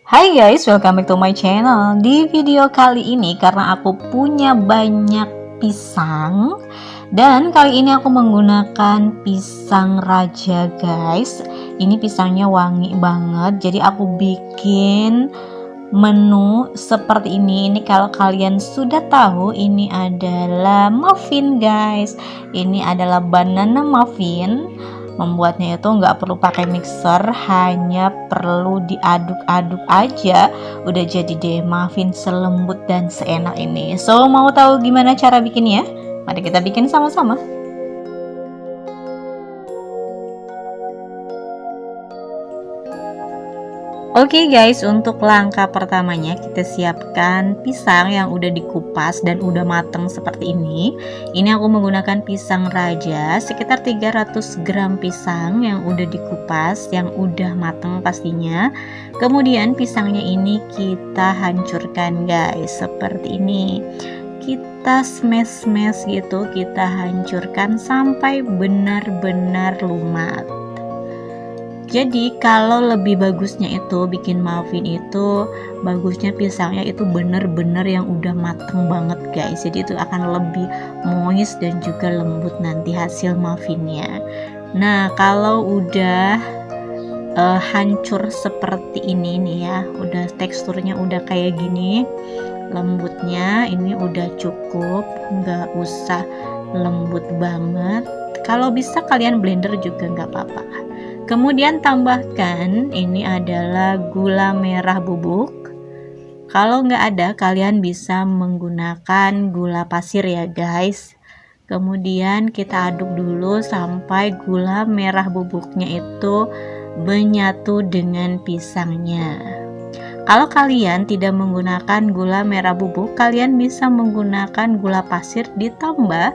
Hai guys, welcome back to my channel. Di video kali ini karena aku punya banyak pisang dan kali ini aku menggunakan pisang raja guys. Ini pisangnya wangi banget. Jadi aku bikin menu seperti ini. Ini kalau kalian sudah tahu, ini adalah muffin guys. Ini adalah banana muffin. Membuatnya itu nggak perlu pakai mixer, hanya perlu diaduk-aduk aja udah jadi deh muffin selembut dan seenak ini. So mau tahu gimana cara bikinnya? Mari kita bikin sama-sama. Oke guys, untuk langkah pertamanya kita siapkan pisang yang udah dikupas dan udah mateng seperti ini. Ini aku menggunakan pisang raja, sekitar 300 gram pisang yang udah dikupas, yang udah mateng pastinya. Kemudian pisangnya ini kita hancurkan guys, seperti ini. Kita smash gitu, kita hancurkan sampai benar-benar lumat. Jadi kalau lebih bagusnya itu bikin muffin itu bagusnya pisangnya itu bener-bener yang udah mateng banget guys. Jadi itu akan lebih moist dan juga lembut nanti hasil muffinnya. Nah kalau udah hancur seperti ini nih ya, udah teksturnya udah kayak gini, lembutnya ini udah cukup, nggak usah lembut banget. Kalau bisa kalian blender juga nggak apa-apa. Kemudian tambahkan ini adalah gula merah bubuk. Kalau nggak ada kalian bisa menggunakan gula pasir ya guys. Kemudian kita aduk dulu sampai gula merah bubuknya itu menyatu dengan pisangnya. Kalau kalian tidak menggunakan gula merah bubuk, kalian bisa menggunakan gula pasir ditambah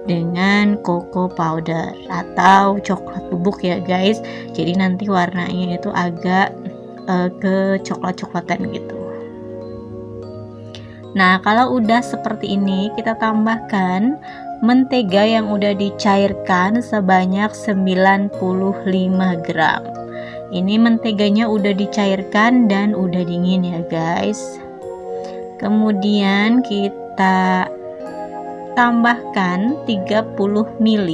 dengan cocoa powder atau coklat bubuk ya guys. Jadi nanti warnanya itu agak ke coklat-coklatan gitu. Nah kalau udah seperti ini kita tambahkan mentega yang udah dicairkan sebanyak 95 gram. Ini menteganya udah dicairkan dan udah dingin ya guys. Kemudian kita tambahkan 30 ml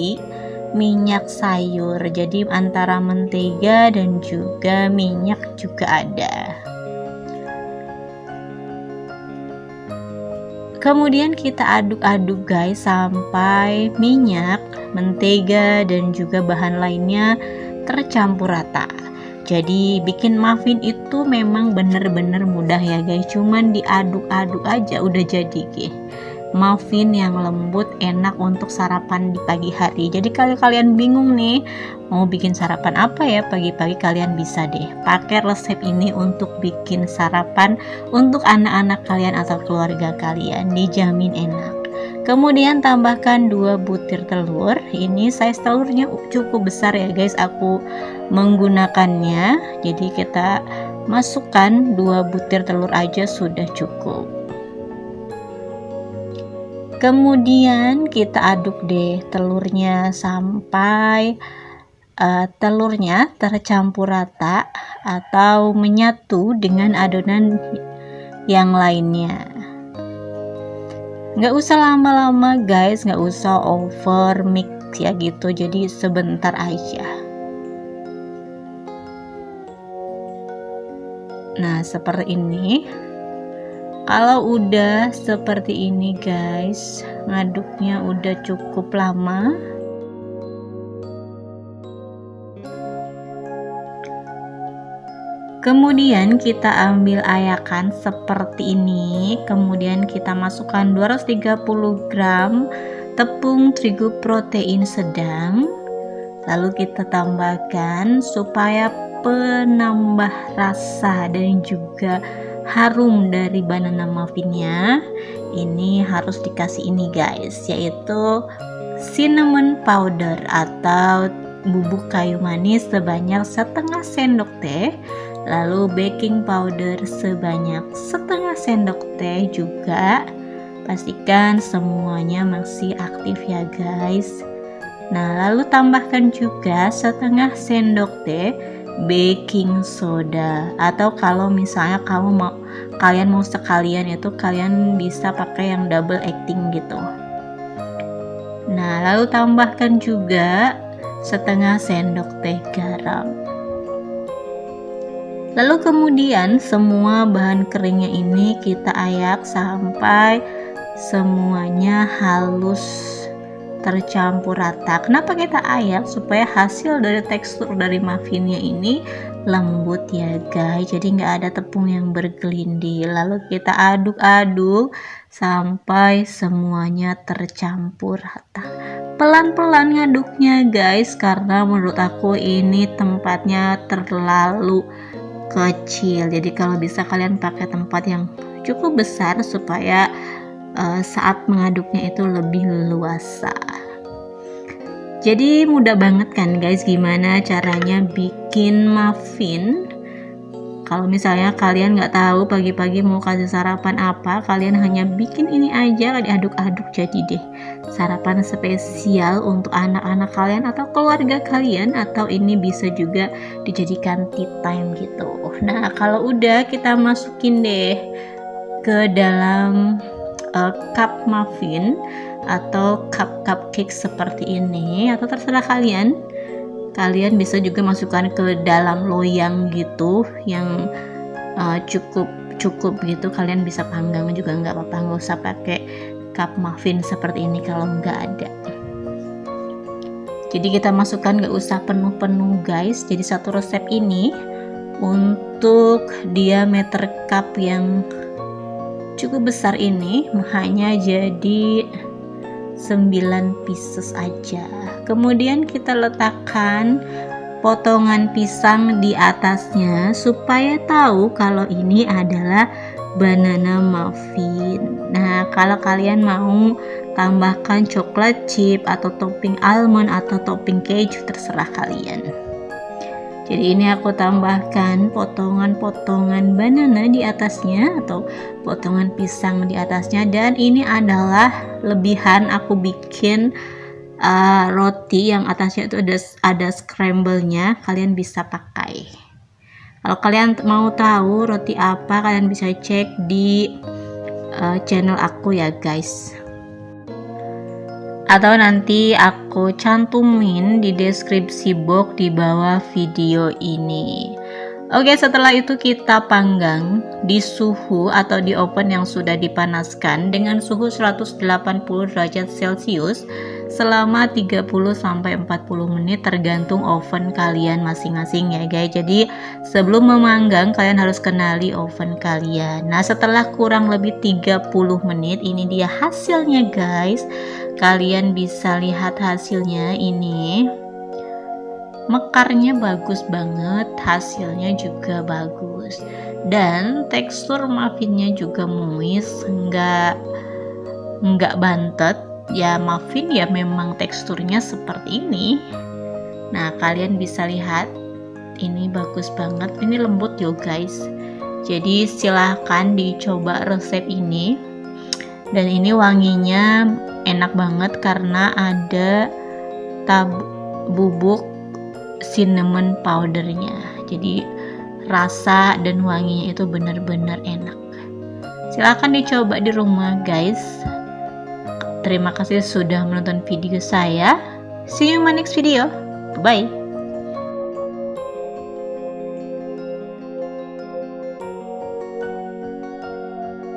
minyak sayur. Jadi antara mentega dan juga minyak juga ada. Kemudian kita aduk-aduk guys sampai minyak, mentega dan juga bahan lainnya tercampur rata. Jadi bikin muffin itu memang bener-bener mudah ya guys. Cuman diaduk-aduk aja udah jadi guys. Muffin yang lembut enak untuk sarapan di pagi hari. Jadi kalau kalian bingung nih mau bikin sarapan apa ya pagi-pagi, kalian bisa deh pakai resep ini untuk bikin sarapan untuk anak-anak kalian atau keluarga kalian, dijamin enak. Kemudian tambahkan 2 butir telur. Ini size telurnya cukup besar ya guys, aku menggunakannya. Jadi kita masukkan 2 butir telur aja sudah cukup. Kemudian kita aduk deh telurnya sampai telurnya tercampur rata atau menyatu dengan adonan yang lainnya. Nggak usah lama-lama guys, nggak usah over mix ya gitu, jadi sebentar aja. Nah seperti ini. Kalau udah seperti ini guys, ngaduknya udah cukup lama. Kemudian kita ambil ayakan seperti ini. Kemudian kita masukkan 230 gram tepung terigu protein sedang. Lalu kita tambahkan supaya penambah rasa dan juga harum dari banana muffinnya. Ini harus dikasih ini guys, yaitu cinnamon powder atau bubuk kayu manis sebanyak setengah sendok teh. Lalu baking powder sebanyak setengah sendok teh juga. Pastikan semuanya masih aktif ya guys. Nah lalu tambahkan juga setengah sendok teh baking soda, atau kalau misalnya kalian mau sekalian itu kalian bisa pakai yang double acting gitu. Nah, lalu tambahkan juga setengah sendok teh garam. Lalu kemudian semua bahan keringnya ini kita ayak sampai semuanya halus tercampur rata. Kenapa kita ayak? Supaya hasil dari tekstur dari muffinnya ini lembut ya guys, jadi nggak ada tepung yang bergelinding. Lalu kita aduk-aduk sampai semuanya tercampur rata. Pelan-pelan ngaduknya guys, karena menurut aku ini tempatnya terlalu kecil. Jadi kalau bisa kalian pakai tempat yang cukup besar supaya saat mengaduknya itu lebih luasa. Jadi mudah banget kan guys gimana caranya bikin muffin. Kalau misalnya kalian nggak tahu pagi-pagi mau kasih sarapan apa, kalian hanya bikin ini aja, diaduk-aduk jadi deh sarapan spesial untuk anak-anak kalian atau keluarga kalian, atau ini bisa juga dijadikan tea time gitu. Nah, kalau udah kita masukin deh ke dalam cup muffin atau cup cupcake seperti ini, atau terserah kalian. Kalian bisa juga masukkan ke dalam loyang gitu yang cukup gitu. Kalian bisa panggang juga nggak apa-apa, nggak usah pakai cup muffin seperti ini kalau nggak ada. Jadi kita masukkan nggak usah penuh-penuh guys. Jadi satu resep ini untuk diameter cup yang cukup besar ini hanya jadi 9 pieces aja. Kemudian kita letakkan potongan pisang di atasnya supaya tahu kalau ini adalah banana muffin. Nah, kalau kalian mau tambahkan coklat chip atau topping almond atau topping keju, terserah kalian. Jadi ini aku tambahkan potongan-potongan banana di atasnya atau potongan pisang di atasnya, dan ini adalah lebihan aku bikin roti yang atasnya itu ada scramble-nya, kalian bisa pakai. Kalau kalian mau tahu roti apa, kalian bisa cek di channel aku ya guys. Atau nanti aku cantumin di deskripsi box di bawah video ini. Oke, setelah itu kita panggang di suhu atau di oven yang sudah dipanaskan dengan suhu 180 derajat Celcius selama 30-40 menit tergantung oven kalian masing-masing ya guys. Jadi sebelum memanggang kalian harus kenali oven kalian. Nah, setelah kurang lebih 30 menit ini dia hasilnya guys. Kalian bisa lihat hasilnya, ini mekarnya bagus banget, hasilnya juga bagus, dan tekstur muffinnya juga moist, nggak bantet ya. Muffin ya memang teksturnya seperti ini. Nah, kalian bisa lihat ini bagus banget, ini lembut yo guys. Jadi silahkan dicoba resep ini, dan ini wanginya enak banget karena ada bubuk cinnamon powdernya. Jadi rasa dan wanginya itu benar-benar enak. Silahkan dicoba di rumah guys. Terima kasih sudah menonton video saya. See you in my next video. Bye.